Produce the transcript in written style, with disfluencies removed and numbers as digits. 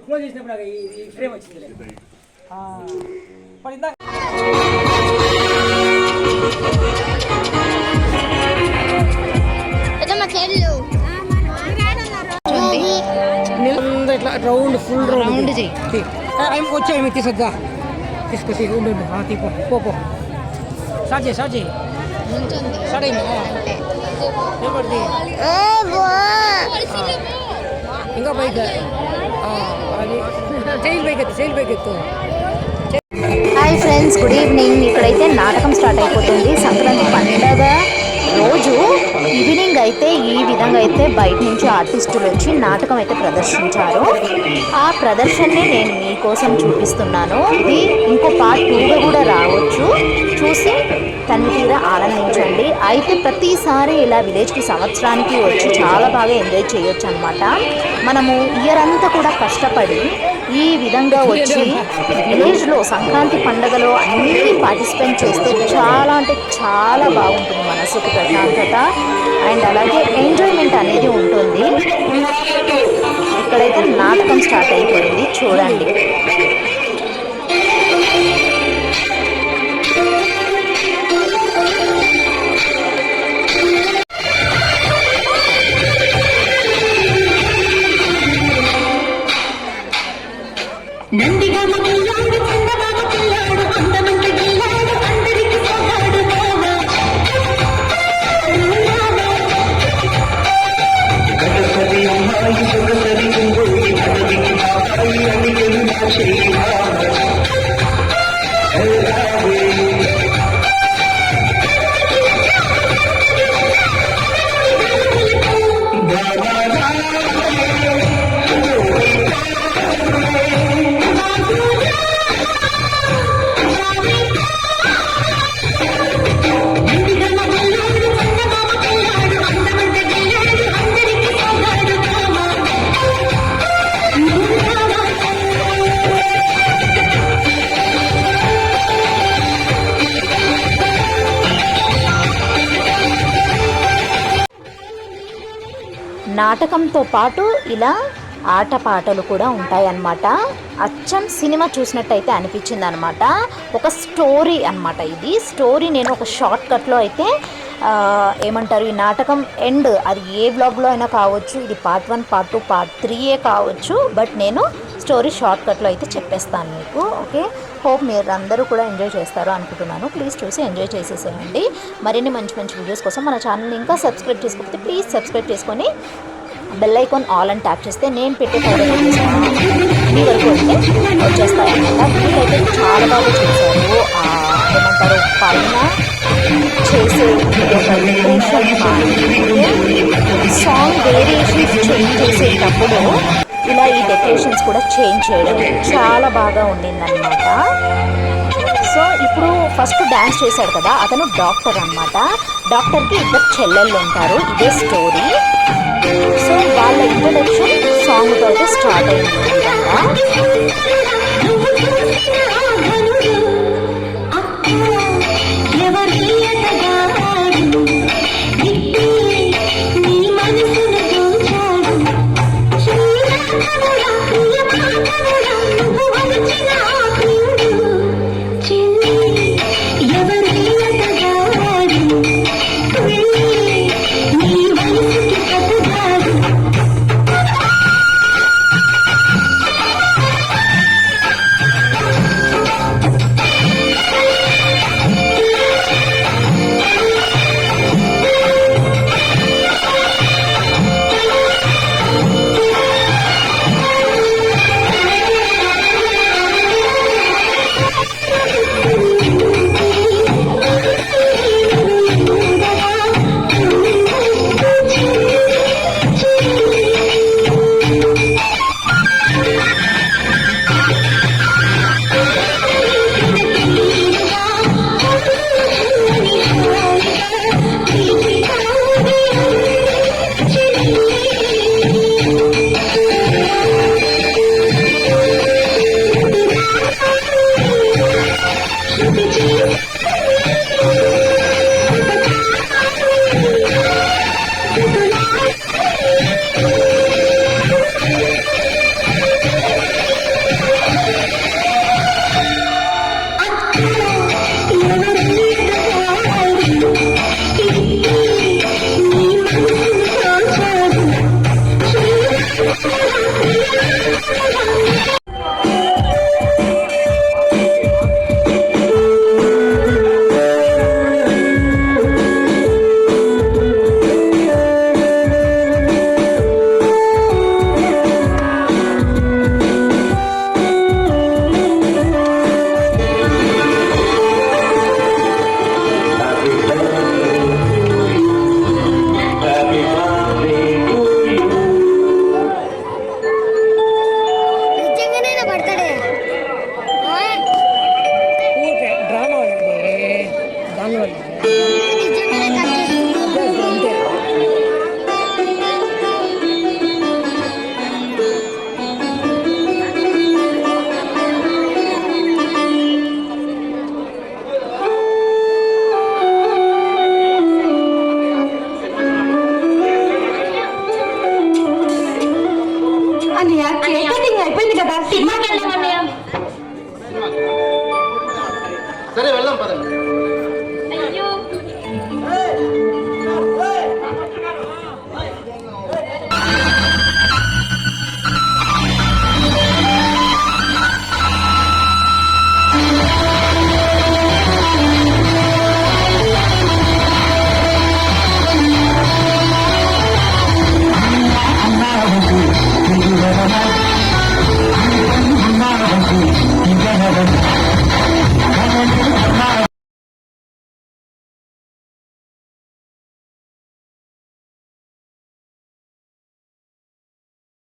Close చేసినప్పుడు ఈ frame వచ్చింది మరి ఇందాక ఇట్లా రౌండ్ ఫుల్ రౌండ్ వచ్చాయి మీకు తీసుకొద్దా తీసుకొచ్చి ఉండు తీపో పో స్టార్ట్ చేయి స్టార్ట్ అయింది ఇంకా బైక్ అది సెయిల్ బైక్ ఎత్తు. Hi friends, good evening. ఇక్కడైతే నాటకం స్టార్ట్ అయిపోతుంది. సంక్రాంతి పండుగ రోజు ఈవినింగ్ అయితే ఈ విధంగా అయితే బయట నుంచి ఆర్టిస్టులు వచ్చి నాటకం అయితే ప్రదర్శించారు. ఆ ప్రదర్శనని నేను మీకోసం చూపిస్తున్నాను. ఇది ఇంకో పార్ట్ 2గా కూడా రావచ్చు. చూసి తన్ని తీరా ఆనందించండి. అయితే ప్రతిసారి ఇలా విలేజ్కి సంవత్సరానికి వచ్చి చాలా బాగా ఎంజాయ్ చేయొచ్చు అనమాట. మనము ఇయర్ అంతా కూడా కష్టపడి ఈ విధంగా వచ్చి విలేజ్లో సంక్రాంతి పండుగలో అన్నీ పార్టిసిపేట్ చేస్తే చాలా అంటే చాలా బాగుంటుంది. మనసుకు ప్రశాంతత అండ్ అలాగే ఎంజాయ్మెంట్ అనేది ఉంటుంది. ఇక్కడైతే నాటకం స్టార్ట్ అయిపోయింది, చూడండి. నాటకంతో పాటు ఇలా ఆటపాటలు కూడా ఉంటాయన్నమాట. అచ్చం సినిమా చూసినట్టయితే అనిపించింది అనమాట. ఒక స్టోరీ అనమాట. ఇది స్టోరీ నేను ఒక షార్ట్ కట్లో అయితే ఏమంటారు, ఈ నాటకం ఎండ్ అది ఏ బ్లాగ్లో అయినా కావచ్చు. ఇది పార్ట్ 1, పార్ట్ 2, పార్ట్ 3 కావచ్చు. బట్ నేను స్టోరీ షార్ట్ కట్లో అయితే చెప్పేస్తాను మీకు. ఓకే, హోప్ మీరు అందరూ కూడా ఎంజాయ్ చేస్తారు అనుకుంటున్నాను. ప్లీజ్ చూసి ఎంజాయ్ చేసేసేయండి. మరిన్ని మంచి మంచి వీడియోస్ కోసం మన ఛానల్ని ఇంకా సబ్స్క్రైబ్ చేసుకోకపోతే ప్లీజ్ సబ్స్క్రైబ్ చేసుకొని బెల్ ఐకాన్ ఆల్ అని ట్యాప్ చేస్తే నేను పెట్టే వీడియోస్ మీ వరకు అయితే వచ్చేస్తాయన్నమాట. వీళ్ళైతే చాలా బాగా చేశారు. ఏమంటారు, పైన చేసే సాంగ్ వేరియేషన్స్ చేంజ్ చేసేటప్పుడు ఇలా ఈ డెకరేషన్స్ కూడా చేంజ్ చేయడం చాలా బాగా ఉండిందన్నమాట. సో ఇప్పుడు ఫస్ట్ డ్యాన్స్ చేశాడు కదా, అతను డాక్టర్ అనమాట. డాక్టర్కి 2 చెల్లెళ్ళు ఉంటారు. ఇదే స్టోరీ. సో వాళ్ళ ఇంట్రడక్షన్ సాంగ్తో అయితే స్టార్ట్ అయింది విధంగా.